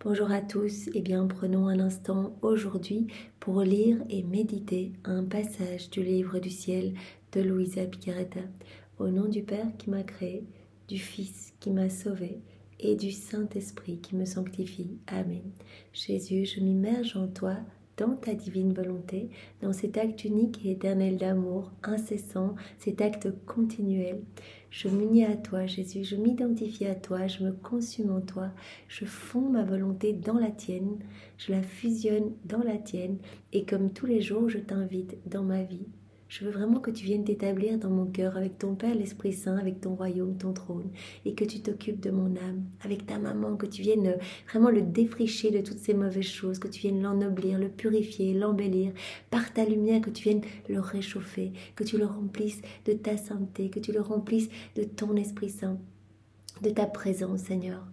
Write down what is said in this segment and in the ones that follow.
Bonjour à tous, prenons un instant aujourd'hui pour lire et méditer un passage du livre du ciel de Luisa Picaretta. Au nom du Père qui m'a créé, du Fils qui m'a sauvé et du Saint-Esprit qui me sanctifie. Amen. Jésus, je m'immerge en toi, dans ta divine volonté, dans cet acte unique et éternel d'amour, incessant, cet acte continuel. Je m'unis à toi, Jésus, je m'identifie à toi, je me consume en toi, je fonds ma volonté dans la tienne, je la fusionne dans la tienne, et comme tous les jours, je t'invite dans ma vie. Je veux vraiment que tu viennes t'établir dans mon cœur avec ton Père, l'Esprit Saint, avec ton royaume, ton trône, et que tu t'occupes de mon âme, avec ta maman, que tu viennes vraiment le défricher de toutes ces mauvaises choses, que tu viennes l'ennoblir, le purifier, l'embellir, par ta lumière, que tu viennes le réchauffer, que tu le remplisses de ta sainteté, que tu le remplisses de ton Esprit Saint, de ta présence, Seigneur.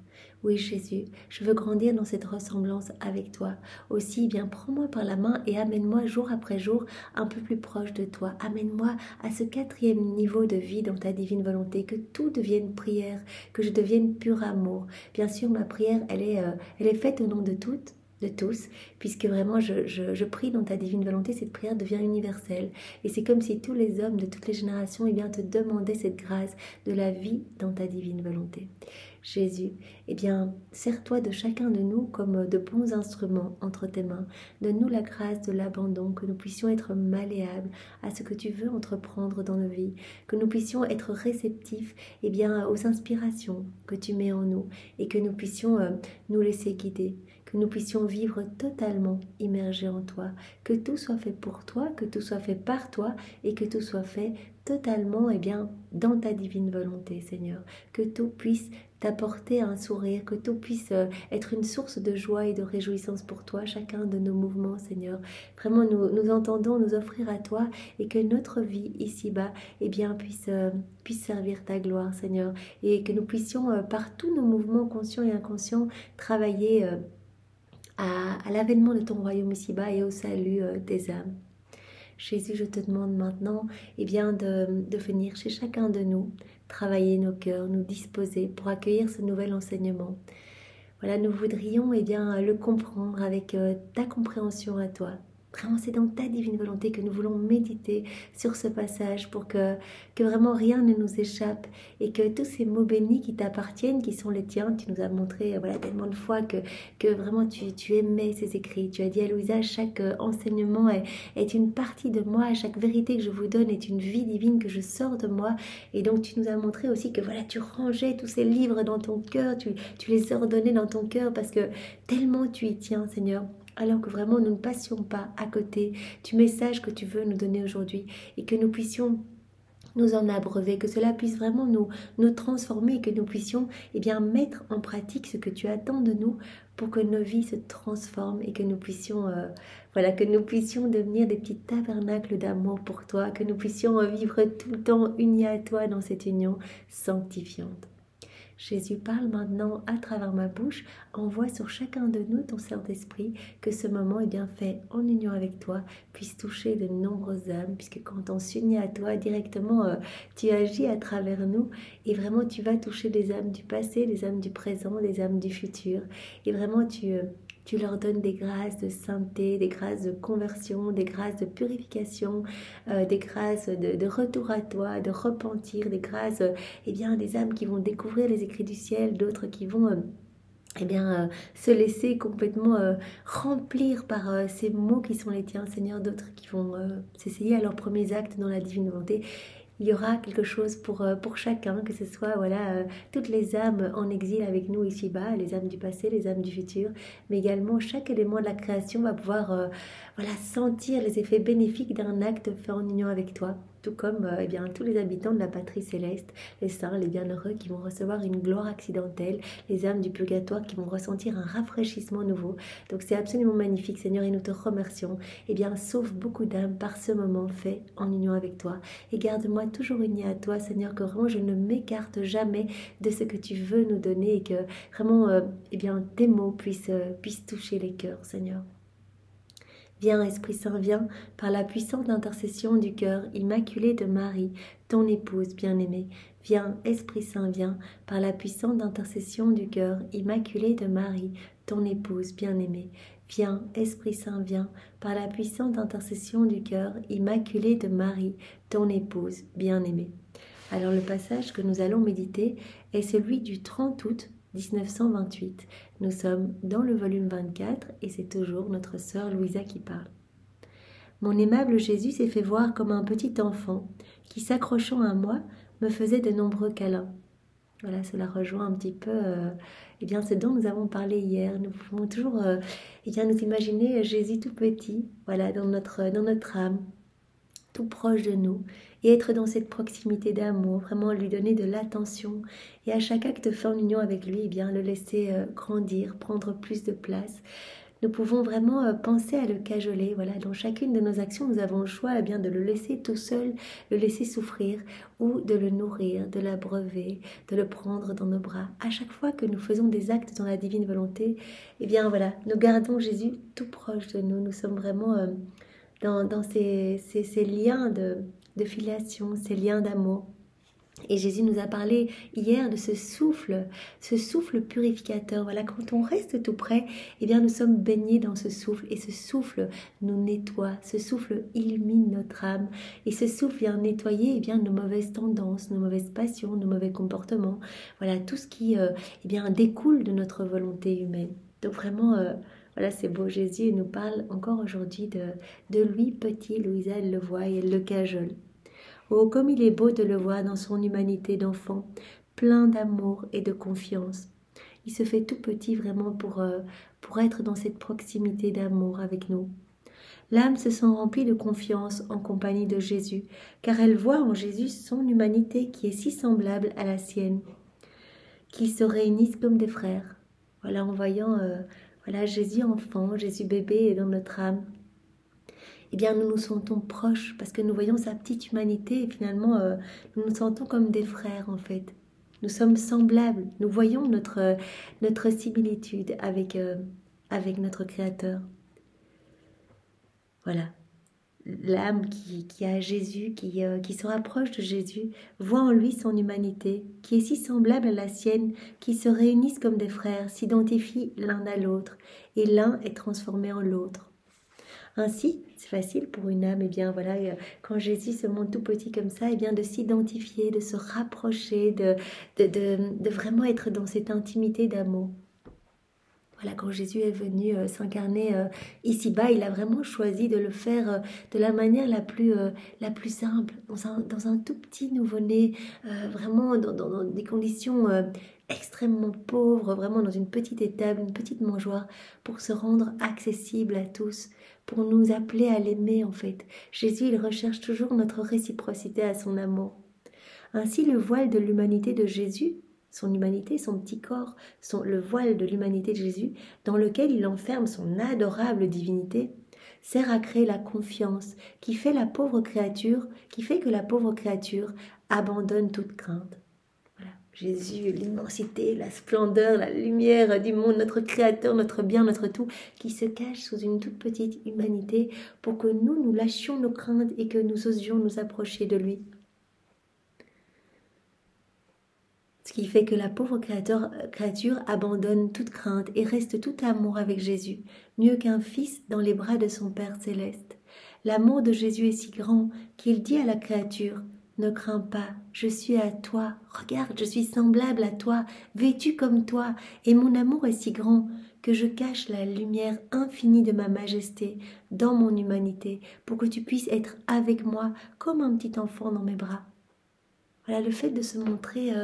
Oui, Jésus, je veux grandir dans cette ressemblance avec toi. Aussi, prends-moi par la main et amène-moi jour après jour un peu plus proche de toi. Amène-moi à ce 4e niveau de vie dans ta divine volonté, que tout devienne prière, que je devienne pur amour. Bien sûr, ma prière, elle est faite au nom de toutes, de tous, puisque vraiment je prie dans ta divine volonté, cette prière devient universelle. Et c'est comme si tous les hommes de toutes les générations te demandaient cette grâce de la vie dans ta divine volonté. Jésus, sers-toi de chacun de nous comme de bons instruments entre tes mains. Donne-nous la grâce de l'abandon, que nous puissions être malléables à ce que tu veux entreprendre dans nos vies, que nous puissions être réceptifs aux inspirations que tu mets en nous et que nous puissions nous laisser guider, que nous puissions vivre totalement immergés en toi, que tout soit fait pour toi, que tout soit fait par toi et que tout soit fait totalement dans ta divine volonté, Seigneur, que tout puisse t'apporter un sourire, que tout puisse être une source de joie et de réjouissance pour toi, chacun de nos mouvements, Seigneur. Vraiment, nous entendons nous offrir à toi et que notre vie ici-bas puisse servir ta gloire, Seigneur, et que nous puissions par tous nos mouvements conscients et inconscients travailler à l'avènement de ton royaume ici-bas et au salut des âmes. Jésus, je te demande maintenant de venir chez chacun de nous, travailler nos cœurs, nous disposer pour accueillir ce nouvel enseignement. Voilà, nous voudrions le comprendre avec ta compréhension à toi. Vraiment, c'est dans ta divine volonté que nous voulons méditer sur ce passage pour que vraiment rien ne nous échappe et que tous ces mots bénis qui t'appartiennent, qui sont les tiens, tu nous as montré tellement de fois que vraiment tu aimais ces écrits. Tu as dit à Louisa, chaque enseignement est une partie de moi, chaque vérité que je vous donne est une vie divine que je sors de moi. Et donc tu nous as montré aussi que tu rangeais tous ces livres dans ton cœur, tu les ordonnais dans ton cœur parce que tellement tu y tiens, Seigneur. Alors que vraiment nous ne passions pas à côté du message que tu veux nous donner aujourd'hui et que nous puissions nous en abreuver, que cela puisse vraiment nous transformer et que nous puissions mettre en pratique ce que tu attends de nous pour que nos vies se transforment et que nous puissions devenir des petits tabernacles d'amour pour toi, que nous puissions vivre tout le temps unis à toi dans cette union sanctifiante. Jésus, parle maintenant à travers ma bouche, envoie sur chacun de nous ton Saint-Esprit, que ce moment fait en union avec toi puisse toucher de nombreuses âmes, puisque quand on s'unit à toi directement, tu agis à travers nous et vraiment tu vas toucher des âmes du passé, des âmes du présent, des âmes du futur et vraiment tu leur donnes des grâces de sainteté, des grâces de conversion, des grâces de purification, des grâces de retour à toi, de repentir, des grâces, des âmes qui vont découvrir les écrits du ciel, d'autres qui vont se laisser complètement remplir par ces mots qui sont les tiens, Seigneur, d'autres qui vont s'essayer à leurs premiers actes dans la divine volonté. Il y aura quelque chose pour chacun, que ce soit toutes les âmes en exil avec nous ici-bas, les âmes du passé, les âmes du futur, mais également chaque élément de la création va pouvoir sentir les effets bénéfiques d'un acte fait en union avec toi, tout comme tous les habitants de la patrie céleste, les saints, les bienheureux qui vont recevoir une gloire accidentelle, les âmes du purgatoire qui vont ressentir un rafraîchissement nouveau. Donc c'est absolument magnifique, Seigneur, et nous te remercions. Sauve beaucoup d'âmes par ce moment fait en union avec toi. Et garde-moi toujours unie à toi, Seigneur, que vraiment je ne m'écarte jamais de ce que tu veux nous donner et que vraiment tes mots puissent toucher les cœurs, Seigneur. Viens, Esprit Saint, viens, par la puissante intercession du cœur immaculé de Marie, ton épouse bien-aimée. Viens, Esprit Saint, viens, par la puissante intercession du cœur immaculé de Marie, ton épouse bien-aimée. Viens, Esprit Saint, viens, par la puissante intercession du cœur immaculé de Marie, ton épouse bien-aimée. Alors le passage que nous allons méditer est celui du 30 août 1928. Nous sommes dans le volume 24 et c'est toujours notre sœur Louisa qui parle. Mon aimable Jésus s'est fait voir comme un petit enfant qui, s'accrochant à moi, me faisait de nombreux câlins. Voilà, cela rejoint un petit peu ce dont nous avons parlé hier. Nous pouvons toujours nous imaginer Jésus tout petit, voilà, dans notre âme, tout proche de nous, et être dans cette proximité d'amour, vraiment lui donner de l'attention, et à chaque acte fait en union avec lui, le laisser grandir, prendre plus de place. Nous pouvons vraiment penser à le cajoler. Voilà, dans chacune de nos actions, nous avons le choix de le laisser tout seul, le laisser souffrir, ou de le nourrir, de l'abreuver, de le prendre dans nos bras. À chaque fois que nous faisons des actes dans la divine volonté, nous gardons Jésus tout proche de nous. Nous sommes vraiment dans ces liens de filiation, ces liens d'amour. Et Jésus nous a parlé hier de ce souffle purificateur. Voilà, quand on reste tout près, nous sommes baignés dans ce souffle. Et ce souffle nous nettoie, ce souffle illumine notre âme. Et ce souffle vient nettoyer nos mauvaises tendances, nos mauvaises passions, nos mauvais comportements. Voilà, tout ce qui découle de notre volonté humaine. Donc vraiment, voilà, c'est beau. Jésus nous parle encore aujourd'hui de lui petit. Louisa, elle le voit et elle le cajole. Oh, comme il est beau de le voir dans son humanité d'enfant, plein d'amour et de confiance. Il se fait tout petit vraiment pour être dans cette proximité d'amour avec nous. L'âme se sent remplie de confiance en compagnie de Jésus, car elle voit en Jésus son humanité qui est si semblable à la sienne, qu'ils se réunissent comme des frères. Voilà, en voyant Jésus enfant, Jésus bébé dans notre âme. Nous nous sentons proches parce que nous voyons sa petite humanité et finalement nous nous sentons comme des frères en fait. Nous sommes semblables, nous voyons notre similitude avec notre Créateur. Voilà, l'âme qui a Jésus, qui se rapproche de Jésus, voit en lui son humanité, qui est si semblable à la sienne, qui se réunissent comme des frères, s'identifient l'un à l'autre et l'un est transformé en l'autre. Ainsi, c'est facile pour une âme, quand Jésus se montre tout petit comme ça, de s'identifier, de se rapprocher, de vraiment être dans cette intimité d'amour. Voilà, quand Jésus est venu s'incarner ici-bas, il a vraiment choisi de le faire de la manière la plus simple, dans un tout petit nouveau-né, vraiment dans des conditions extrêmement pauvres, vraiment dans une petite étable, une petite mangeoire, pour se rendre accessible à tous, pour nous appeler à l'aimer en fait. Jésus, il recherche toujours notre réciprocité à son amour. Ainsi, le voile de l'humanité de Jésus, son humanité, son petit corps, le voile de l'humanité de Jésus, dans lequel il enferme son adorable divinité, sert à créer la confiance qui fait que la pauvre créature abandonne toute crainte. Voilà. Jésus, l'immensité, la splendeur, la lumière du monde, notre Créateur, notre bien, notre tout, qui se cache sous une toute petite humanité pour que nous lâchions nos craintes et que nous osions nous approcher de lui. Ce qui fait que la pauvre créature abandonne toute crainte et reste tout amour avec Jésus, mieux qu'un fils dans les bras de son Père céleste. L'amour de Jésus est si grand qu'il dit à la créature « Ne crains pas, je suis à toi, regarde, je suis semblable à toi, vêtu comme toi, et mon amour est si grand que je cache la lumière infinie de ma majesté dans mon humanité pour que tu puisses être avec moi comme un petit enfant dans mes bras. » Voilà, le fait de se montrer...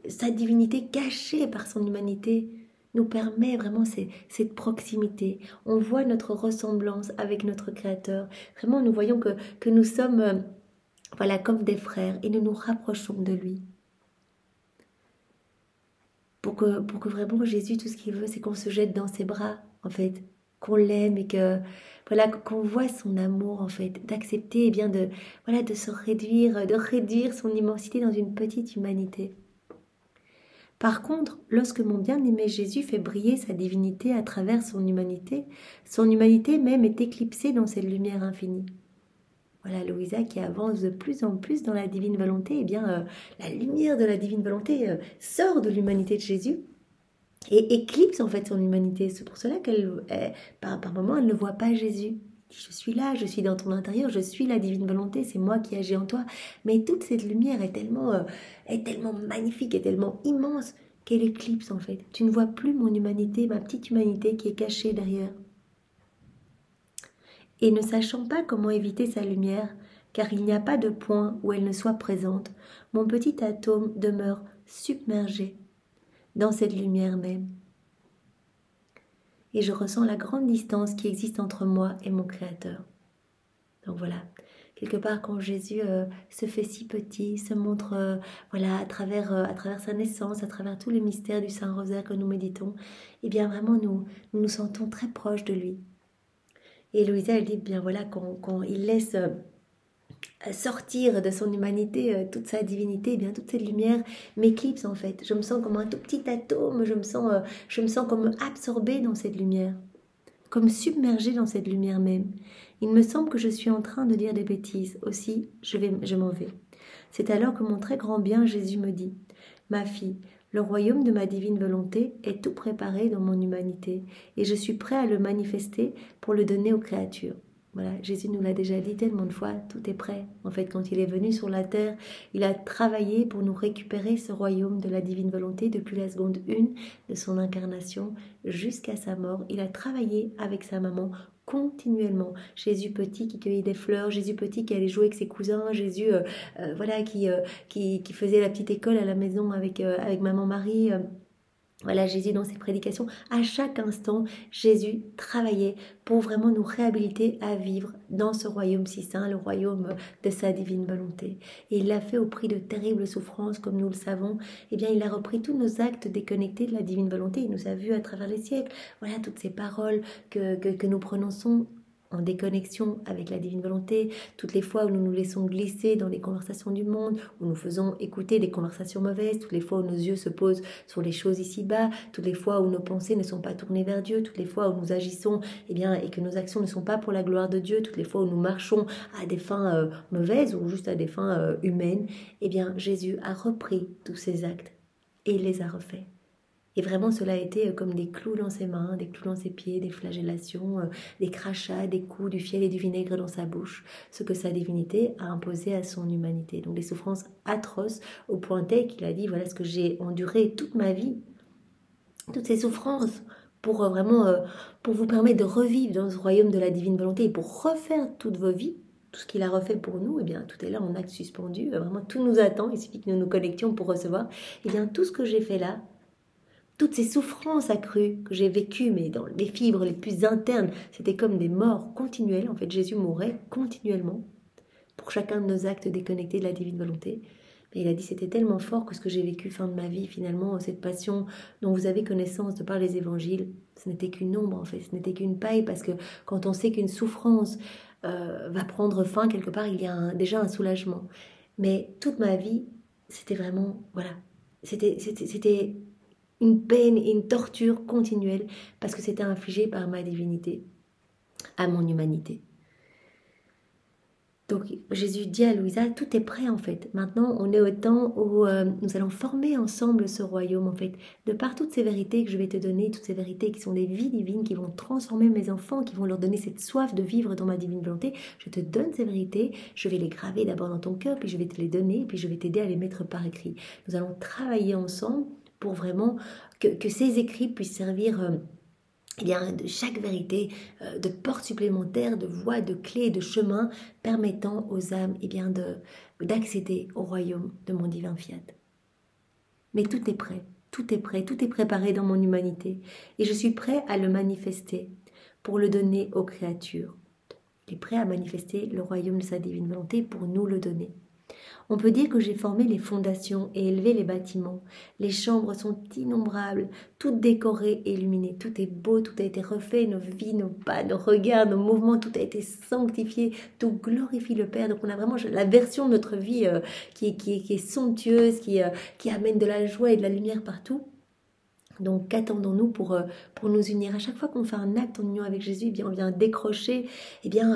sa divinité cachée par son humanité nous permet vraiment cette proximité. On voit notre ressemblance avec notre Créateur. Vraiment, nous voyons que nous sommes comme des frères et nous nous rapprochons de lui. Pour que vraiment Jésus, tout ce qu'il veut, c'est qu'on se jette dans ses bras, en fait, qu'on l'aime et qu'on voit son amour, en fait, d'accepter de se réduire, de réduire son immensité dans une petite humanité. Par contre, lorsque mon bien-aimé Jésus fait briller sa divinité à travers son humanité même est éclipsée dans cette lumière infinie. Voilà, Louisa qui avance de plus en plus dans la divine volonté, eh bien, la lumière de la divine volonté sort de l'humanité de Jésus et éclipse en fait son humanité. C'est pour cela par moments, elle ne voit pas Jésus. Je suis là, je suis dans ton intérieur, je suis la divine volonté, c'est moi qui agis en toi. Mais toute cette lumière est tellement magnifique, est tellement immense qu'elle éclipse en fait. Tu ne vois plus mon humanité, ma petite humanité qui est cachée derrière. Et ne sachant pas comment éviter sa lumière, car il n'y a pas de point où elle ne soit présente, mon petit atome demeure submergé dans cette lumière même. Et je ressens la grande distance qui existe entre moi et mon Créateur. Donc voilà, quelque part quand Jésus se fait si petit, se montre voilà, à travers sa naissance, à travers tous les mystères du Saint-Rosaire que nous méditons, eh bien vraiment nous sentons très proches de lui. Et Louisa, elle dit bien voilà, quand il laisse sortir de son humanité toute sa divinité, eh bien toute cette lumière m'éclipse en fait. Je me sens comme un tout petit atome, je me sens comme absorbée dans cette lumière, comme submergée dans cette lumière même. Il me semble que je suis en train de dire des bêtises, aussi je m'en vais. C'est alors que mon très grand bien Jésus me dit, ma fille, le royaume de ma divine volonté est tout préparé dans mon humanité et je suis prêt à le manifester pour le donner aux créatures. Voilà, Jésus nous l'a déjà dit tellement de fois, tout est prêt. En fait, quand il est venu sur la terre, il a travaillé pour nous récupérer ce royaume de la divine volonté depuis la seconde 1 de son incarnation jusqu'à sa mort. Il a travaillé avec sa maman continuellement. Jésus petit qui cueillait des fleurs, Jésus petit qui allait jouer avec ses cousins, Jésus voilà qui faisait la petite école à la maison avec maman Marie. Voilà, Jésus dans ses prédications, à chaque instant, Jésus travaillait pour vraiment nous réhabiliter à vivre dans ce royaume si saint, le royaume de sa divine volonté. Et il l'a fait au prix de terribles souffrances, comme nous le savons. Eh bien, il a repris tous nos actes déconnectés de la divine volonté. Il nous a vus à travers les siècles. Voilà, toutes ces paroles que nous prononçons en déconnexion avec la divine volonté, toutes les fois où nous nous laissons glisser dans les conversations du monde, où nous faisons écouter des conversations mauvaises, toutes les fois où nos yeux se posent sur les choses ici-bas, toutes les fois où nos pensées ne sont pas tournées vers Dieu, toutes les fois où nous agissons et que nos actions ne sont pas pour la gloire de Dieu, toutes les fois où nous marchons à des fins mauvaises ou juste à des fins humaines, eh bien Jésus a repris tous ces actes et il les a refaits. Et vraiment, cela a été comme des clous dans ses mains, des clous dans ses pieds, des flagellations, des crachats, des coups, du fiel et du vinaigre dans sa bouche, ce que sa divinité a imposé à son humanité. Donc des souffrances atroces au point tel qu'il a dit, voilà ce que j'ai enduré toute ma vie, toutes ces souffrances pour pour vous permettre de revivre dans ce royaume de la divine volonté et pour refaire toutes vos vies. Tout ce qu'il a refait pour nous, eh bien, tout est là en acte suspendu, vraiment tout nous attend, il suffit que nous nous connections pour recevoir. Eh bien, tout ce que j'ai fait là, toutes ces souffrances accrues que j'ai vécues, mais dans les fibres les plus internes, c'était comme des morts continuelles. En fait, Jésus mourait continuellement pour chacun de nos actes déconnectés de la divine volonté. Mais il a dit, c'était tellement fort que ce que j'ai vécu fin de ma vie, finalement, cette passion dont vous avez connaissance de par les évangiles, ce n'était qu'une ombre, en fait, ce n'était qu'une paille, parce que quand on sait qu'une souffrance va prendre fin, quelque part, il y a déjà un soulagement. Mais toute ma vie, c'était vraiment, voilà, c'était une peine et une torture continuelle parce que c'était infligé par ma divinité à mon humanité. Donc Jésus dit à Louisa, tout est prêt en fait. Maintenant, on est au temps où nous allons former ensemble ce royaume en fait. De par toutes ces vérités que je vais te donner, toutes ces vérités qui sont des vies divines, qui vont transformer mes enfants, qui vont leur donner cette soif de vivre dans ma divine volonté, je te donne ces vérités, je vais les graver d'abord dans ton cœur, puis je vais te les donner, puis je vais t'aider à les mettre par écrit. Nous allons travailler ensemble pour vraiment que ces écrits puissent servir de chaque vérité, de porte supplémentaire, de voie, de clé, de chemin permettant aux âmes d'accéder au royaume de mon divin fiat. Mais tout est prêt, tout est prêt, tout est préparé dans mon humanité et je suis prêt à le manifester pour le donner aux créatures. Il est prêt à manifester le royaume de sa divine volonté pour nous le donner. On peut dire que j'ai formé les fondations et élevé les bâtiments. Les chambres sont innombrables, toutes décorées et illuminées. Tout est beau, tout a été refait, nos vies, nos pas, nos regards, nos mouvements, tout a été sanctifié, tout glorifie le Père. Donc on a vraiment la version de notre vie qui est somptueuse, qui amène de la joie et de la lumière partout. Donc qu'attendons-nous pour nous unir? À chaque fois qu'on fait un acte en union avec Jésus, eh bien, on vient décrocher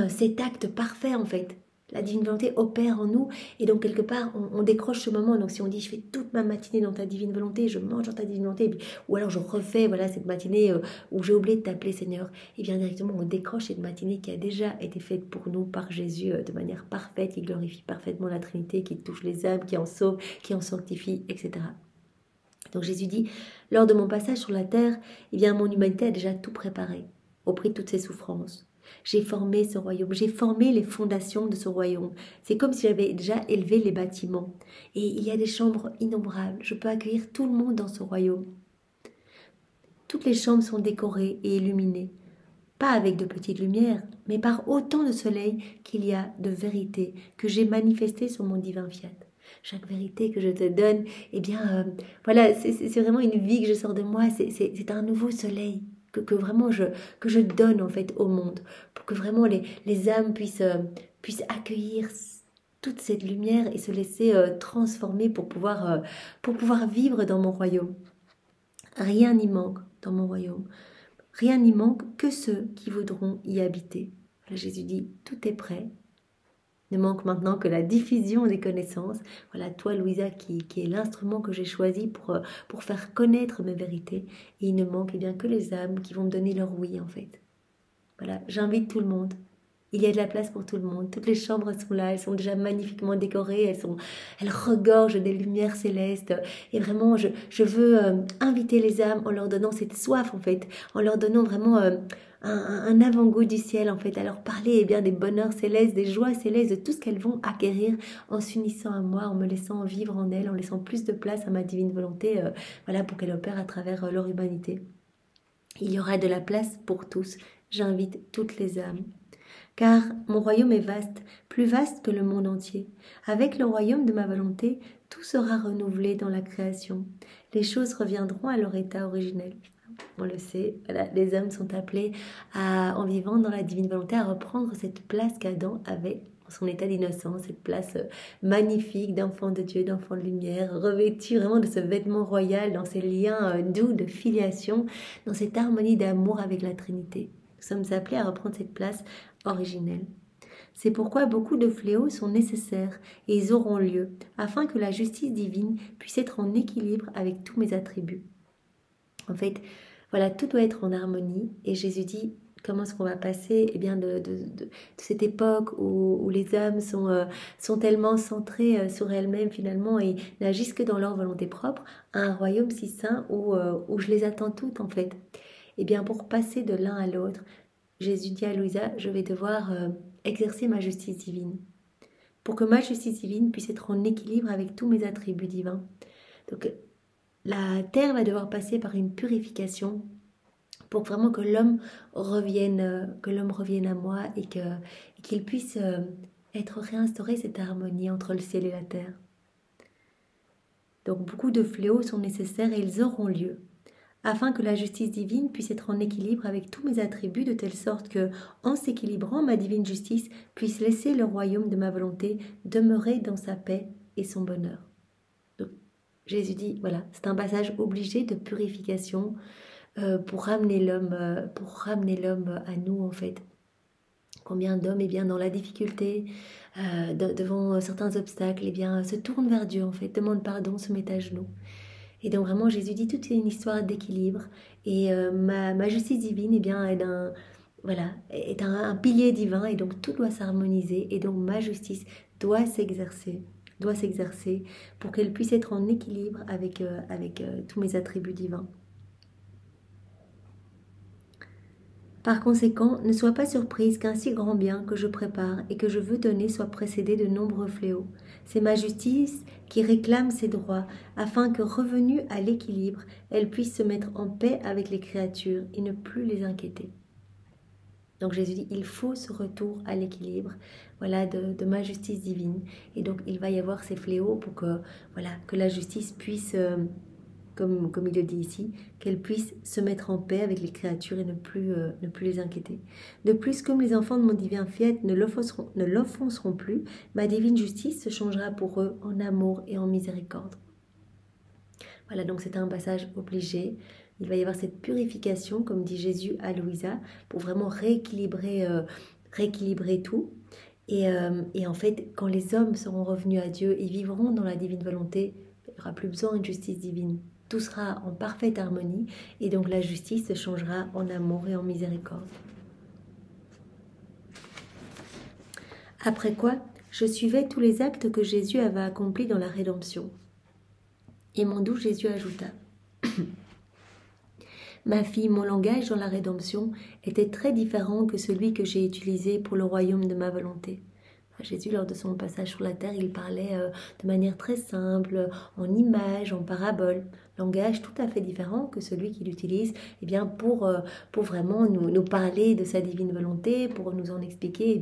cet acte parfait en fait. La divine volonté opère en nous et donc quelque part on décroche ce moment. Donc si on dit je fais toute ma matinée dans ta divine volonté, je mange dans ta divine volonté, ou alors je refais cette matinée où j'ai oublié de t'appeler Seigneur, et bien directement on décroche cette matinée qui a déjà été faite pour nous par Jésus de manière parfaite, qui glorifie parfaitement la Trinité, qui touche les âmes, qui en sauve, qui en sanctifie, etc. Donc Jésus dit, lors de mon passage sur la terre, eh bien mon humanité a déjà tout préparé, au prix de toutes ses souffrances. J'ai formé ce royaume, j'ai formé les fondations de ce royaume. C'est comme si j'avais déjà élevé les bâtiments. Et il y a des chambres innombrables, je peux accueillir tout le monde dans ce royaume. Toutes les chambres sont décorées et illuminées, pas avec de petites lumières, mais par autant de soleil qu'il y a de vérité que j'ai manifestée sur mon divin fiat. Chaque vérité que je te donne, c'est vraiment une vie que je sors de moi, c'est un nouveau soleil que vraiment que je donne en fait au monde, pour que vraiment les âmes puissent accueillir toute cette lumière et se laisser transformer pour pouvoir vivre dans mon royaume. Rien n'y manque dans mon royaume. Rien n'y manque que ceux qui voudront y habiter. Là, Jésus dit, tout est prêt. Ne manque maintenant que la diffusion des connaissances. Voilà, toi, Louisa, qui est l'instrument que j'ai choisi pour faire connaître mes vérités. Et il ne manque que les âmes qui vont me donner leur oui, en fait. Voilà, j'invite tout le monde. Il y a de la place pour tout le monde. Toutes les chambres sont là, elles sont déjà magnifiquement décorées, elles regorgent des lumières célestes. Et vraiment, je veux inviter les âmes en leur donnant cette soif, en fait, en leur donnant vraiment un avant-goût du ciel, en fait, à leur parler des bonheurs célestes, des joies célestes, de tout ce qu'elles vont acquérir en s'unissant à moi, en me laissant vivre en elles, en laissant plus de place à ma divine volonté, pour qu'elle opère à travers leur humanité. Il y aura de la place pour tous. J'invite toutes les âmes. Car mon royaume est vaste, plus vaste que le monde entier. Avec le royaume de ma volonté, tout sera renouvelé dans la création. Les choses reviendront à leur état originel. On le sait, voilà, les hommes sont appelés en vivant dans la divine volonté à reprendre cette place qu'Adam avait en son état d'innocence, cette place magnifique d'enfant de Dieu, d'enfant de lumière, revêtu vraiment de ce vêtement royal, dans ces liens doux de filiation, dans cette harmonie d'amour avec la Trinité. Nous sommes appelés à reprendre cette place originelle. C'est pourquoi beaucoup de fléaux sont nécessaires et ils auront lieu, afin que la justice divine puisse être en équilibre avec tous mes attributs. En fait, voilà, tout doit être en harmonie et Jésus dit comment est-ce qu'on va passer de cette époque où les âmes sont tellement centrées sur elles-mêmes finalement et n'agissent que dans leur volonté propre, à un royaume si saint où je les attends toutes en fait. Et bien pour passer de l'un à l'autre, Jésus dit à Louisa, je vais devoir exercer ma justice divine. Pour que ma justice divine puisse être en équilibre avec tous mes attributs divins. Donc la terre va devoir passer par une purification pour vraiment que l'homme revienne à moi et qu'il puisse être réinstauré cette harmonie entre le ciel et la terre. Donc beaucoup de fléaux sont nécessaires et ils auront lieu, afin que la justice divine puisse être en équilibre avec tous mes attributs, de telle sorte que, en s'équilibrant, ma divine justice puisse laisser le royaume de ma volonté demeurer dans sa paix et son bonheur. Donc, Jésus dit, voilà, c'est un passage obligé de purification pour ramener l'homme à nous, en fait. Combien d'hommes, dans la difficulté, devant certains obstacles, se tournent vers Dieu, en fait, demandent pardon, se mettent à genoux. Et donc vraiment Jésus dit tout est une histoire d'équilibre et ma justice divine est un pilier divin et donc tout doit s'harmoniser et donc ma justice doit s'exercer pour qu'elle puisse être en équilibre avec tous mes attributs divins. Par conséquent, ne sois pas surprise qu'un si grand bien que je prépare et que je veux donner soit précédé de nombreux fléaux. C'est ma justice qui réclame ses droits, afin que, revenue à l'équilibre, elle puisse se mettre en paix avec les créatures et ne plus les inquiéter. Donc Jésus dit, il faut ce retour à l'équilibre, voilà, de ma justice divine. Et donc il va y avoir ces fléaux pour que, voilà, que la justice puisse, comme il le dit ici, qu'elle puisse se mettre en paix avec les créatures et ne plus les inquiéter. De plus, comme les enfants de mon divin fiat ne l'offenseront plus, ma divine justice se changera pour eux en amour et en miséricorde. Voilà, donc c'est un passage obligé. Il va y avoir cette purification, comme dit Jésus à Louisa, pour vraiment rééquilibrer tout. Et en fait, quand les hommes seront revenus à Dieu et vivront dans la divine volonté, il n'y aura plus besoin d'une justice divine. Tout sera en parfaite harmonie et donc la justice se changera en amour et en miséricorde. Après quoi, je suivais tous les actes que Jésus avait accomplis dans la rédemption. Et mon doux Jésus ajouta, ma fille, mon langage dans la rédemption était très différent que celui que j'ai utilisé pour le royaume de ma volonté. Jésus, lors de son passage sur la terre, il parlait de manière très simple, en images, en paraboles, langage tout à fait différent que celui qu'il utilise pour vraiment nous parler de sa divine volonté, pour nous en expliquer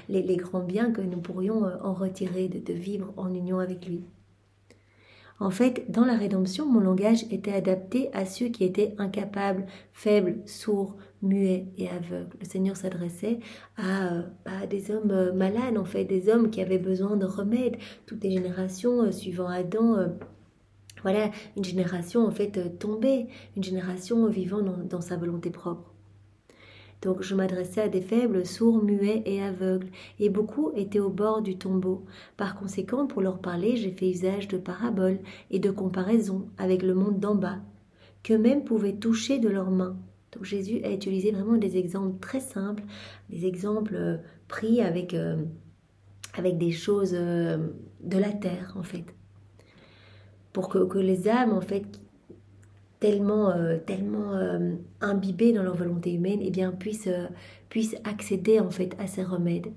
les grands biens que nous pourrions en retirer, de vivre en union avec lui. En fait, dans la rédemption, mon langage était adapté à ceux qui étaient incapables, faibles, sourds, muets et aveugles. Le Seigneur s'adressait à des hommes malades, en fait, des hommes qui avaient besoin de remèdes. Toutes les générations suivant Adam, voilà, une génération en fait tombée, une génération vivant dans sa volonté propre. Donc je m'adressais à des faibles, sourds, muets et aveugles, et beaucoup étaient au bord du tombeau. Par conséquent, pour leur parler, j'ai fait usage de paraboles et de comparaisons avec le monde d'en bas, qu'eux-mêmes pouvaient toucher de leurs mains. Donc Jésus a utilisé vraiment des exemples très simples, des exemples pris avec des choses de la terre, en fait. Pour que les âmes, en fait, tellement imbibés dans leur volonté humaine, puissent accéder en fait à ces remèdes.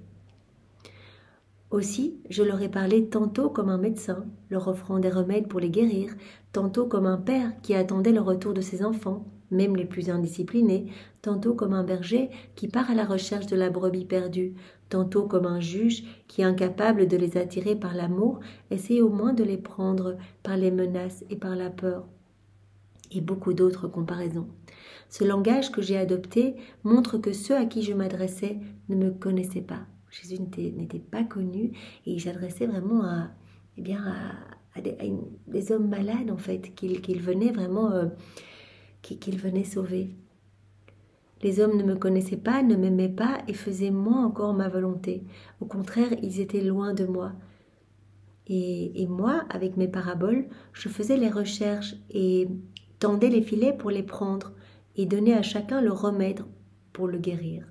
Aussi, je leur ai parlé tantôt comme un médecin, leur offrant des remèdes pour les guérir, tantôt comme un père qui attendait le retour de ses enfants, même les plus indisciplinés, tantôt comme un berger qui part à la recherche de la brebis perdue, tantôt comme un juge qui, incapable de les attirer par l'amour, essaie au moins de les prendre par les menaces et par la peur. Et beaucoup d'autres comparaisons. Ce langage que j'ai adopté montre que ceux à qui je m'adressais ne me connaissaient pas. Jésus n'était pas connu et il s'adressait vraiment à des hommes malades en fait, qu'il venait vraiment qu'il venait sauver. Les hommes ne me connaissaient pas, ne m'aimaient pas et faisaient moins encore ma volonté. Au contraire, ils étaient loin de moi. Et moi, avec mes paraboles, je faisais les recherches et tendais les filets pour les prendre et donnais à chacun le remède pour le guérir.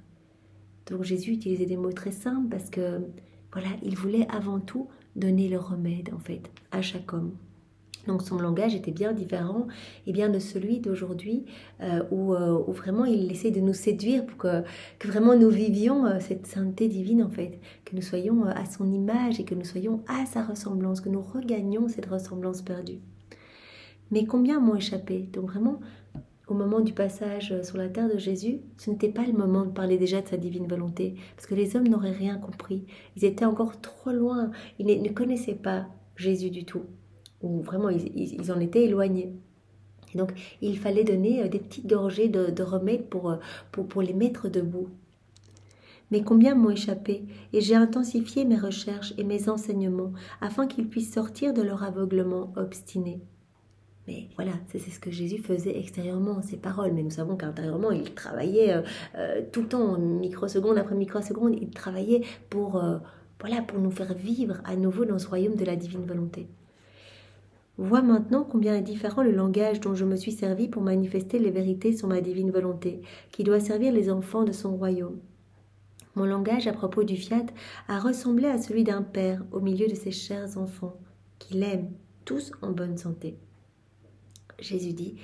Donc Jésus utilisait des mots très simples parce que voilà, il voulait avant tout donner le remède en fait à chaque homme. Donc son langage était bien différent de celui d'aujourd'hui où vraiment il essaie de nous séduire pour que vraiment nous vivions cette sainteté divine en fait, que nous soyons à son image et que nous soyons à sa ressemblance, que nous regagnions cette ressemblance perdue. Mais combien m'ont échappé? Donc vraiment, au moment du passage sur la terre de Jésus, ce n'était pas le moment de parler déjà de sa divine volonté, parce que les hommes n'auraient rien compris. Ils étaient encore trop loin, ils ne connaissaient pas Jésus du tout, ou vraiment ils en étaient éloignés. Et donc il fallait donner des petites gorgées de remèdes pour les mettre debout. Mais combien m'ont échappé, et j'ai intensifié mes recherches et mes enseignements afin qu'ils puissent sortir de leur aveuglement obstiné. Mais voilà, c'est ce que Jésus faisait extérieurement, ses paroles. Mais nous savons qu'intérieurement, il travaillait tout le temps, microseconde après microseconde. Il travaillait pour nous faire vivre à nouveau dans ce royaume de la divine volonté. Vois maintenant combien est différent le langage dont je me suis servi pour manifester les vérités sur ma divine volonté, qui doit servir les enfants de son royaume. Mon langage à propos du fiat a ressemblé à celui d'un père au milieu de ses chers enfants, qu'il aime, tous en bonne santé. Jésus dit,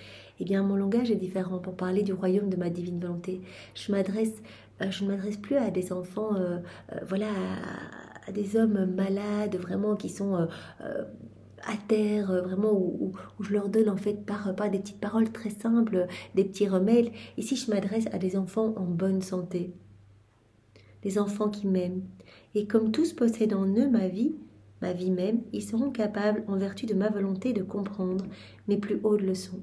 mon langage est différent pour parler du royaume de ma divine volonté. Je ne m'adresse plus à des enfants, à des hommes malades, vraiment qui sont à terre, vraiment où je leur donne en fait par des petites paroles très simples, des petits remèdes. Ici, je m'adresse à des enfants en bonne santé. des enfants qui m'aiment. Et comme tous possèdent en eux ma vie même, ils seront capables, en vertu de ma volonté, de comprendre mes plus hautes leçons.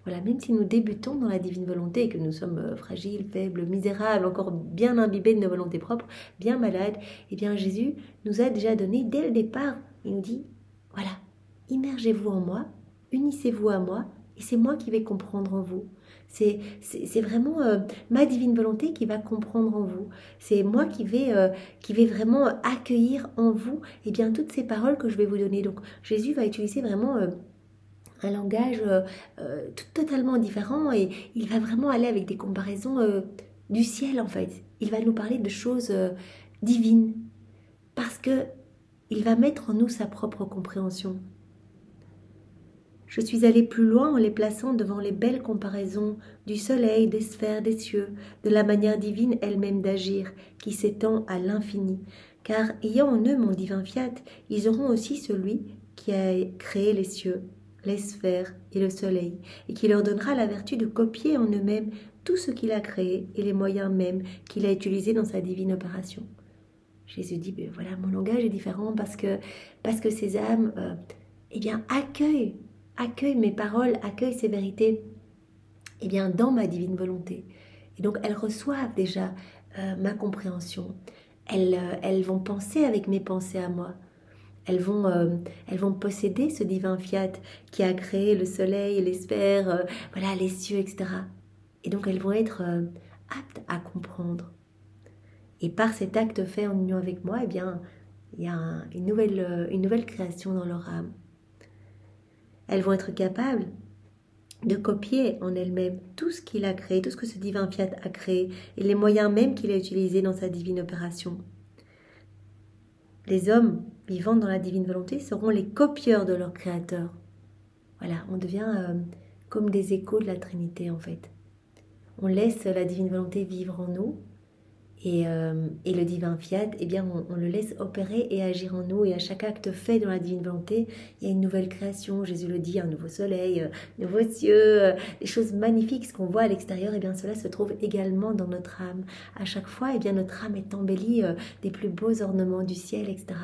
Voilà, même si nous débutons dans la divine volonté et que nous sommes fragiles, faibles, misérables, encore bien imbibés de nos volontés propres, bien malades, eh bien Jésus nous a déjà donné dès le départ, il nous dit, voilà, immergez-vous en moi, unissez-vous à moi, et c'est moi qui vais comprendre en vous. C'est vraiment ma divine volonté qui va comprendre en vous. C'est moi qui vais vraiment accueillir en vous eh bien, toutes ces paroles que je vais vous donner. Donc Jésus va utiliser vraiment un langage totalement différent et il va vraiment aller avec des comparaisons du ciel en fait. Il va nous parler de choses divines parce que il va mettre en nous sa propre compréhension. Je suis allée plus loin en les plaçant devant les belles comparaisons du soleil, des sphères, des cieux, de la manière divine elle-même d'agir, qui s'étend à l'infini. Car ayant en eux mon divin fiat, ils auront aussi celui qui a créé les cieux, les sphères et le soleil, et qui leur donnera la vertu de copier en eux-mêmes tout ce qu'il a créé et les moyens mêmes qu'il a utilisés dans sa divine opération. Jésus dit, ben voilà, mon langage est différent parce que ces âmes eh bien, accueillent mes paroles, accueillent ces vérités eh bien, dans ma divine volonté. Et donc, elles reçoivent déjà ma compréhension. Elles vont penser avec mes pensées à moi. Elles vont posséder ce divin fiat qui a créé le soleil, les sphères, voilà, les cieux, etc. Et donc, elles vont être aptes à comprendre. Et par cet acte fait en union avec moi, eh bien, il y a une nouvelle création dans leur âme. Elles vont être capables de copier en elles-mêmes tout ce qu'il a créé, tout ce que ce divin fiat a créé, et les moyens même qu'il a utilisés dans sa divine opération. Les hommes vivant dans la divine volonté seront les copieurs de leur Créateur. Voilà, on devient comme des échos de la Trinité en fait. On laisse la divine volonté vivre en nous, et le divin fiat, eh bien, on le laisse opérer et agir en nous. Et à chaque acte fait dans la divine volonté, il y a une nouvelle création. Jésus le dit, un nouveau soleil, nouveaux cieux, des choses magnifiques. Ce qu'on voit à l'extérieur, eh bien, cela se trouve également dans notre âme. À chaque fois, eh bien, notre âme est embellie des plus beaux ornements du ciel, etc.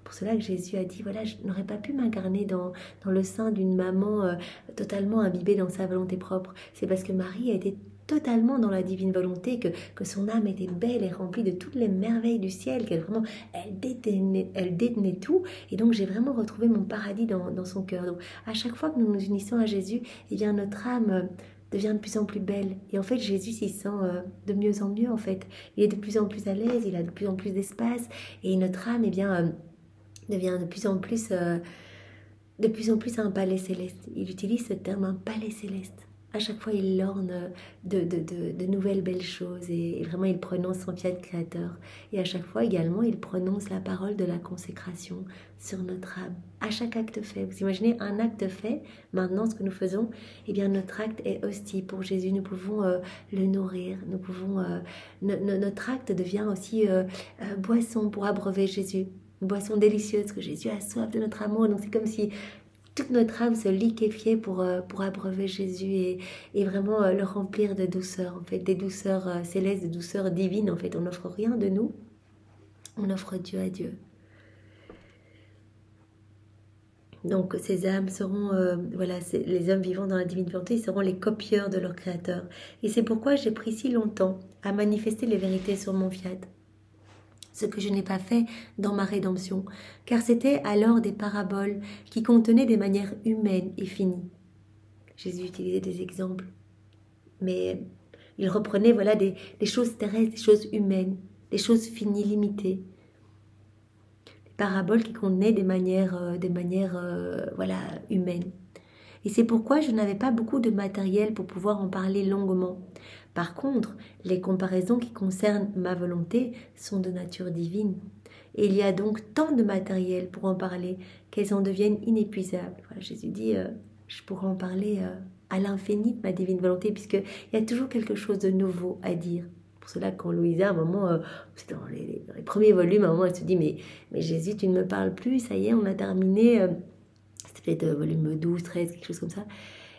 Pour cela que Jésus a dit, voilà, je n'aurais pas pu m'incarner dans le sein d'une maman totalement imbibée dans sa volonté propre. C'est parce que Marie a été totalement dans la divine volonté, que son âme était belle et remplie de toutes les merveilles du ciel, elle détenait tout, et donc j'ai vraiment retrouvé mon paradis dans son cœur. Donc à chaque fois que nous nous unissons à Jésus, eh bien notre âme devient de plus en plus belle, et en fait Jésus s'y sent de mieux en mieux en fait. Il est de plus en plus à l'aise, il a de plus en plus d'espace, et notre âme eh bien devient de plus en plus un palais céleste. Il utilise ce terme, un palais céleste. À chaque fois, il l'orne de nouvelles belles choses et vraiment, il prononce son fiat créateur. Et à chaque fois, également, il prononce la parole de la consécration sur notre âme. À chaque acte fait. Vous imaginez un acte fait, maintenant, ce que nous faisons, eh bien, notre acte est hostie pour Jésus. Nous pouvons le nourrir. Nous pouvons, notre acte devient aussi boisson pour abreuver Jésus. Une boisson délicieuse, parce que Jésus a soif de notre amour. Donc, c'est comme si toute notre âme se liquéfiait pour abreuver Jésus et vraiment le remplir de douceur, en fait, des douceurs célestes, des douceurs divines, en fait. On n'offre rien de nous, on offre Dieu à Dieu. Donc ces âmes seront, les hommes vivant dans la divine volonté, ils seront les copieurs de leur Créateur. Et c'est pourquoi j'ai pris si longtemps à manifester les vérités sur mon fiat, ce que je n'ai pas fait dans ma rédemption, car c'était alors des paraboles qui contenaient des manières humaines et finies. Jésus utilisait des exemples, mais il reprenait des choses terrestres, des choses humaines, des choses finies, limitées. Des paraboles qui contenaient des manières humaines. Et c'est pourquoi je n'avais pas beaucoup de matériel pour pouvoir en parler longuement. Par contre, les comparaisons qui concernent ma volonté sont de nature divine. Et il y a donc tant de matériel pour en parler qu'elles en deviennent inépuisables. Voilà, Jésus dit, je pourrais en parler à l'infini de ma divine volonté, puisqu'il y a toujours quelque chose de nouveau à dire. Pour cela, quand Louisa, à un moment, c'est dans les premiers volumes, à un moment, elle se dit, mais Jésus, tu ne me parles plus, ça y est, on a terminé... C'était peut-être volume 12, 13, quelque chose comme ça.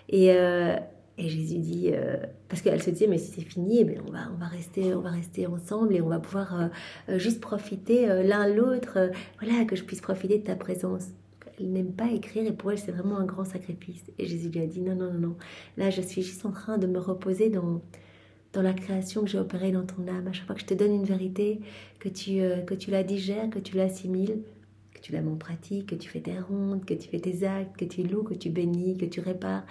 Et Et Jésus dit, parce qu'elle se disait, mais si c'est fini, eh bien, on va rester ensemble et on va pouvoir juste profiter l'un l'autre, voilà, que je puisse profiter de ta présence. Elle n'aime pas écrire et pour elle, c'est vraiment un grand sacrifice. Et Jésus lui a dit, non, non, non, non, là, je suis juste en train de me reposer dans la création que j'ai opérée dans ton âme. À chaque fois que je te donne une vérité, que tu la digères, que tu l'assimiles, que tu la mets en pratique, que tu fais tes rondes, que tu fais tes actes, que tu loues, que tu bénis, que tu répares,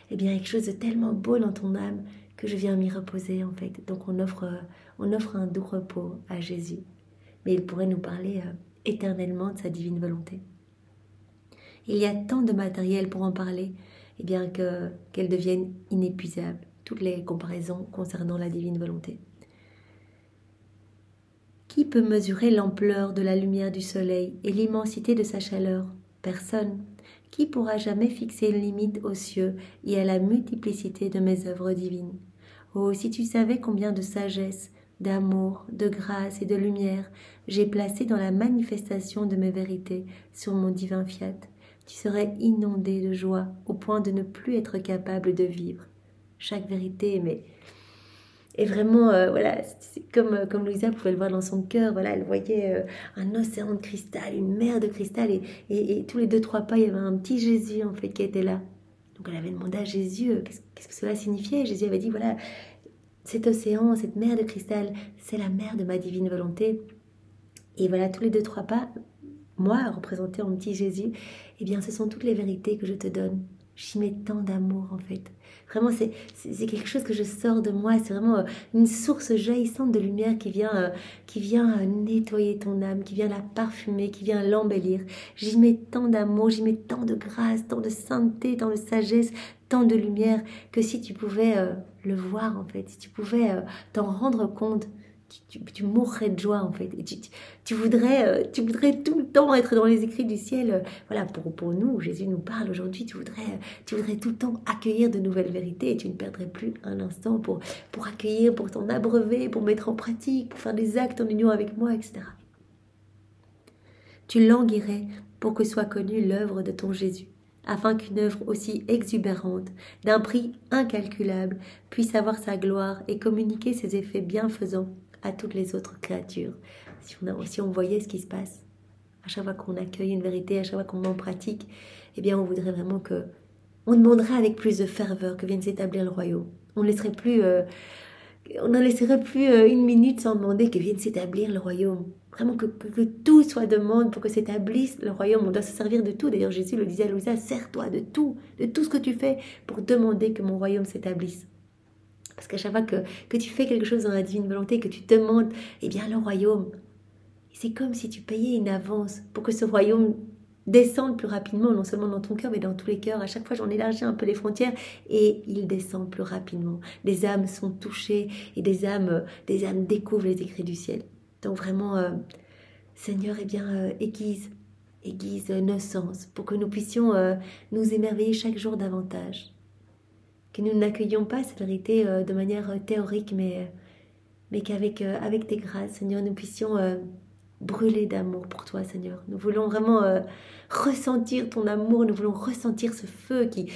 eh bien, il y a quelque chose de tellement beau dans ton âme que je viens m'y reposer, en fait. Donc, on offre un doux repos à Jésus. Mais il pourrait nous parler éternellement de sa divine volonté. Il y a tant de matériel pour en parler, eh bien, qu'elle devienne inépuisable, toutes les comparaisons concernant la divine volonté. Qui peut mesurer l'ampleur de la lumière du soleil et l'immensité de sa chaleur? Personne. Qui pourra jamais fixer une limite aux cieux et à la multiplicité de mes œuvres divines? Oh, si tu savais combien de sagesse, d'amour, de grâce et de lumière j'ai placé dans la manifestation de mes vérités sur mon divin fiat, tu serais inondé de joie au point de ne plus être capable de vivre. Chaque vérité, mais... Et vraiment, voilà, c'est comme Louisa pouvait le voir dans son cœur, voilà, elle voyait un océan de cristal, une mer de cristal, et tous les 2-3 pas, il y avait un petit Jésus, en fait, qui était là. Donc elle avait demandé à Jésus, qu'est-ce que cela signifiait? Jésus avait dit, voilà, cet océan, cette mer de cristal, c'est la mer de ma divine volonté. Et voilà, tous les 2-3 pas, moi, représenté en petit Jésus, eh bien, ce sont toutes les vérités que je te donne. J'y mets tant d'amour, en fait. Vraiment, c'est quelque chose que je sors de moi. C'est vraiment une source jaillissante de lumière qui vient nettoyer ton âme, qui vient la parfumer, qui vient l'embellir. J'y mets tant d'amour, j'y mets tant de grâce, tant de sainteté, tant de sagesse, tant de lumière, que si tu pouvais le voir, en fait, si tu pouvais t'en rendre compte, tu mourrais de joie, en fait. Et tu voudrais tout le temps être dans les écrits du ciel. Voilà, pour nous, Jésus nous parle aujourd'hui, tu voudrais tout le temps accueillir de nouvelles vérités et tu ne perdrais plus un instant pour accueillir, pour t'en abreuver, pour mettre en pratique, pour faire des actes en union avec moi, etc. Tu languirais pour que soit connue l'œuvre de ton Jésus, afin qu'une œuvre aussi exubérante, d'un prix incalculable, puisse avoir sa gloire et communiquer ses effets bienfaisants à toutes les autres créatures. Si on voyait ce qui se passe, à chaque fois qu'on accueille une vérité, à chaque fois qu'on met en pratique, eh bien on voudrait vraiment on demanderait avec plus de ferveur que vienne s'établir le royaume. On ne laisserait plus une minute sans demander que vienne s'établir le royaume. Vraiment que tout soit demande pour que s'établisse le royaume. On doit se servir de tout. D'ailleurs, Jésus le disait à Louisa, sers-toi de tout ce que tu fais pour demander que mon royaume s'établisse. Parce qu'à chaque fois que tu fais quelque chose dans la divine volonté, que tu demandes, eh bien le royaume, c'est comme si tu payais une avance pour que ce royaume descende plus rapidement, non seulement dans ton cœur, mais dans tous les cœurs. À chaque fois, j'en élargis un peu les frontières et il descend plus rapidement. Des âmes sont touchées et des âmes découvrent les écrits du ciel. Donc vraiment, Seigneur, eh bien, aiguise nos sens pour que nous puissions nous émerveiller chaque jour davantage. Que nous n'accueillions pas cette vérité de manière théorique, mais qu'avec avec tes grâces, Seigneur, nous puissions brûler d'amour pour toi, Seigneur. Nous voulons vraiment ressentir ton amour, nous voulons ressentir ce feu qui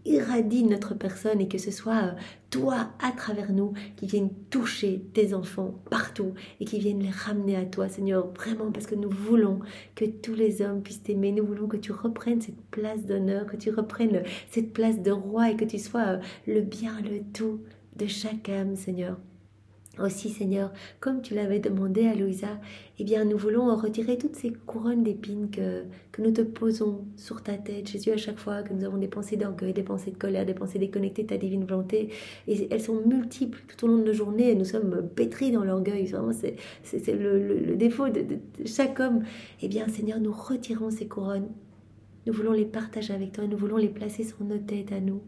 irradie notre personne et que ce soit toi, à travers nous, qui vienne toucher tes enfants partout et qui vienne les ramener à toi, Seigneur, vraiment, parce que nous voulons que tous les hommes puissent t'aimer. Nous voulons que tu reprennes cette place d'honneur, que tu reprennes cette place de roi et que tu sois le bien, le tout de chaque âme, Seigneur. Aussi, Seigneur, comme tu l'avais demandé à Louisa, eh bien, nous voulons retirer toutes ces couronnes d'épines que nous te posons sur ta tête, Jésus, à chaque fois que nous avons des pensées d'orgueil, des pensées de colère, des pensées déconnectées de ta divine volonté. Et elles sont multiples tout au long de nos journées. Nous sommes pétris dans l'orgueil. Vraiment, c'est le défaut de chaque homme. Eh bien, Seigneur, nous retirons ces couronnes. Nous voulons les partager avec toi. Nous voulons les placer sur nos têtes à nous.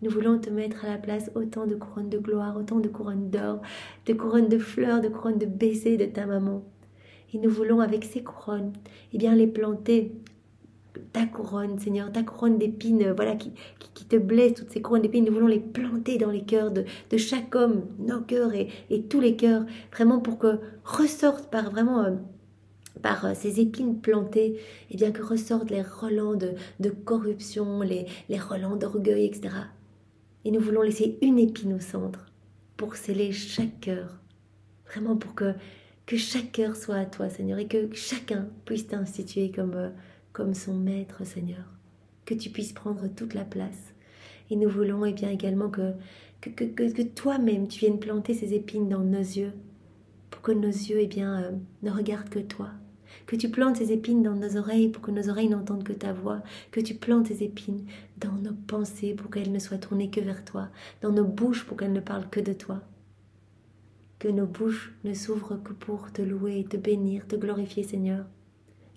Nous voulons te mettre à la place autant de couronnes de gloire, autant de couronnes d'or, de couronnes de fleurs, de couronnes de baisers de ta maman. Et nous voulons avec ces couronnes, eh bien les planter, ta couronne, Seigneur, ta couronne d'épines, voilà, qui te blesse, toutes ces couronnes d'épines, nous voulons les planter dans les cœurs de chaque homme, nos cœurs et tous les cœurs, vraiment pour que ressortent par ces épines plantées, eh bien que ressortent les relents de corruption, les relents d'orgueil, etc. Et nous voulons laisser une épine au centre pour sceller chaque cœur. Vraiment pour que chaque cœur soit à toi, Seigneur, et que chacun puisse t'instituer comme son maître, Seigneur. Que tu puisses prendre toute la place. Et nous voulons bien également que toi-même, tu viennes planter ces épines dans nos yeux, pour que nos yeux ne regardent que toi. Que tu plantes ces épines dans nos oreilles pour que nos oreilles n'entendent que ta voix. Que tu plantes ces épines dans nos pensées pour qu'elles ne soient tournées que vers toi. Dans nos bouches pour qu'elles ne parlent que de toi. Que nos bouches ne s'ouvrent que pour te louer, te bénir, te glorifier, Seigneur.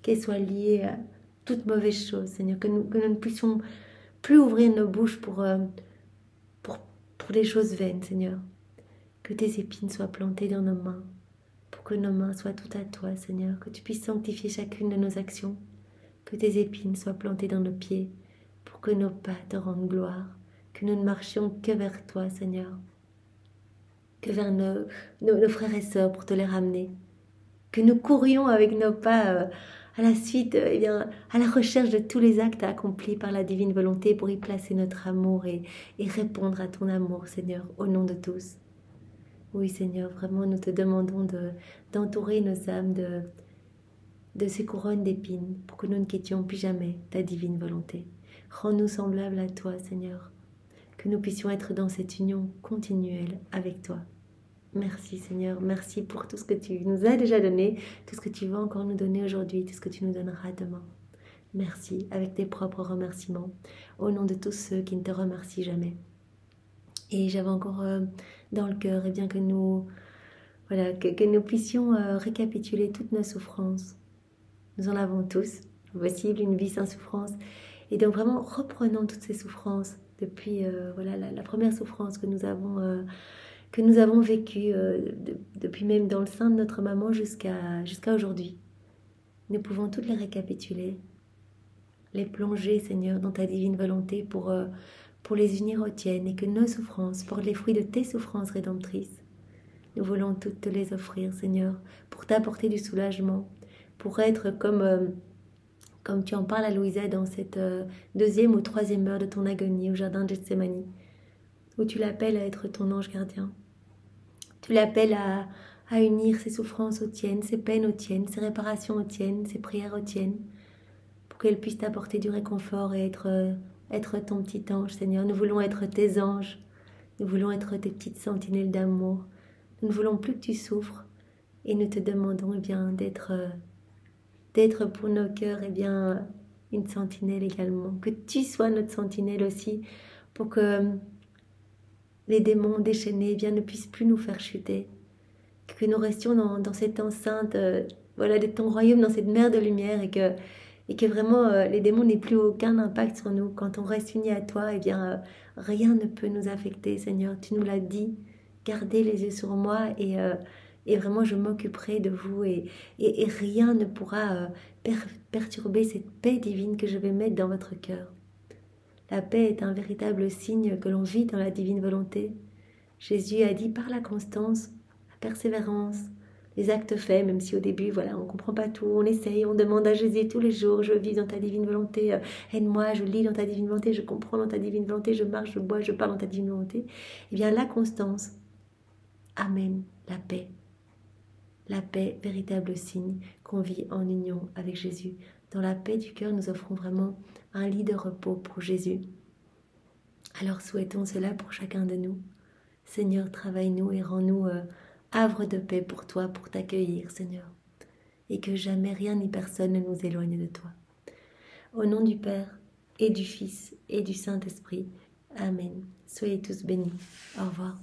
Qu'elles soient liées à toute mauvaise chose, Seigneur. Que nous ne puissions plus ouvrir nos bouches pour des choses vaines, Seigneur. Que tes épines soient plantées dans nos mains, pour que nos mains soient toutes à toi, Seigneur. Que tu puisses sanctifier chacune de nos actions. Que tes épines soient plantées dans nos pieds, pour que nos pas te rendent gloire. Que nous ne marchions que vers toi, Seigneur. Que vers nos frères et sœurs pour te les ramener. Que nous courions avec nos pas à la suite, à la recherche de tous les actes accomplis par la divine volonté pour y placer notre amour et répondre à ton amour, Seigneur, au nom de tous. Oui, Seigneur, vraiment, nous te demandons d'entourer nos âmes de ces couronnes d'épines pour que nous ne quittions plus jamais ta divine volonté. Rends-nous semblables à toi, Seigneur, que nous puissions être dans cette union continuelle avec toi. Merci Seigneur, merci pour tout ce que tu nous as déjà donné, tout ce que tu vas encore nous donner aujourd'hui, tout ce que tu nous donneras demain. Merci avec tes propres remerciements, au nom de tous ceux qui ne te remercient jamais. Et j'avais encore dans le cœur que nous puissions récapituler toutes nos souffrances. Nous en avons tous, possible, une vie sans souffrance. Et donc vraiment reprenons toutes ces souffrances depuis la première souffrance que nous avons vécue depuis même dans le sein de notre maman jusqu'à aujourd'hui. Nous pouvons toutes les récapituler, les plonger, Seigneur, dans ta divine volonté pour les unir aux tiennes et que nos souffrances portent les fruits de tes souffrances rédemptrices. Nous voulons toutes te les offrir, Seigneur, pour t'apporter du soulagement, pour être comme tu en parles à Louisa dans cette deuxième ou troisième heure de ton agonie au jardin de Gethsémani, où tu l'appelles à être ton ange gardien. Tu l'appelles à unir ses souffrances aux tiennes, ses peines aux tiennes, ses réparations aux tiennes, ses prières aux tiennes, pour qu'elle puisse t'apporter du réconfort et être ton petit ange, Seigneur. Nous voulons être tes anges, nous voulons être tes petites sentinelles d'amour. Nous ne voulons plus que tu souffres et nous te demandons d'être pour nos cœurs une sentinelle également. Que tu sois notre sentinelle aussi pour que les démons déchaînés ne puissent plus nous faire chuter. Que nous restions dans cette enceinte de ton royaume, dans cette mer de lumière et que vraiment les démons n'aient plus aucun impact sur nous. Quand on reste unis à toi, rien ne peut nous affecter, Seigneur. Tu nous l'as dit. Gardez les yeux sur moi et vraiment je m'occuperai de vous et rien ne pourra perturber cette paix divine que je vais mettre dans votre cœur. La paix est un véritable signe que l'on vit dans la divine volonté. Jésus a dit par la constance, la persévérance, les actes faits, même si au début, on ne comprend pas tout, on essaye, on demande à Jésus tous les jours, je vis dans ta divine volonté, aide-moi, je lis dans ta divine volonté, je comprends dans ta divine volonté, je marche, je bois, je parle dans ta divine volonté. La constance amène la paix, véritable signe qu'on vit en union avec Jésus. Dans la paix du cœur, nous offrons vraiment un lit de repos pour Jésus. Alors souhaitons cela pour chacun de nous. Seigneur, travaille-nous et rends-nous havre de paix pour toi, pour t'accueillir, Seigneur. Et que jamais rien ni personne ne nous éloigne de toi. Au nom du Père et du Fils et du Saint-Esprit. Amen. Soyez tous bénis. Au revoir.